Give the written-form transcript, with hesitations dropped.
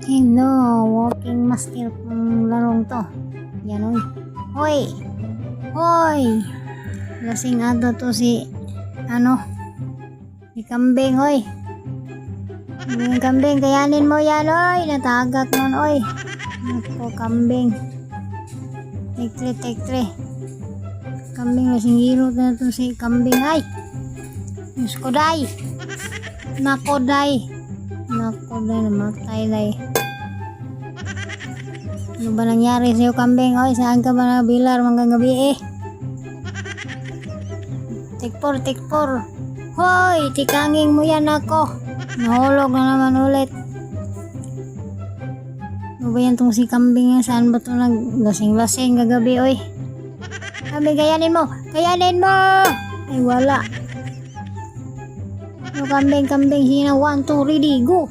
Hello, walking master kung larong to. Yan oy. Hoy! Hoy! Lasing ato to si si kambing oy. Yung kambing, kayanin mo yan oy. Natagak nun oy. Ako kambing. Tektre. Kambing, lasing hiro na to si kambing ay. Diyos ko day. Nako day, namatay day. Ano ba nangyari sa'yo kambing? Oy, saan ka ba nabilar hanggang gabi eh? Tikpor. Hoy, tikanging mo yan ako. Nahulog na naman ulit. Ano ba yan tong si kambing? Saan ba ito naglasing-lasing kagabi oy? Kambing, kayanin mo! Ay wala. Ano kambing, sina 1, 2, ready, go!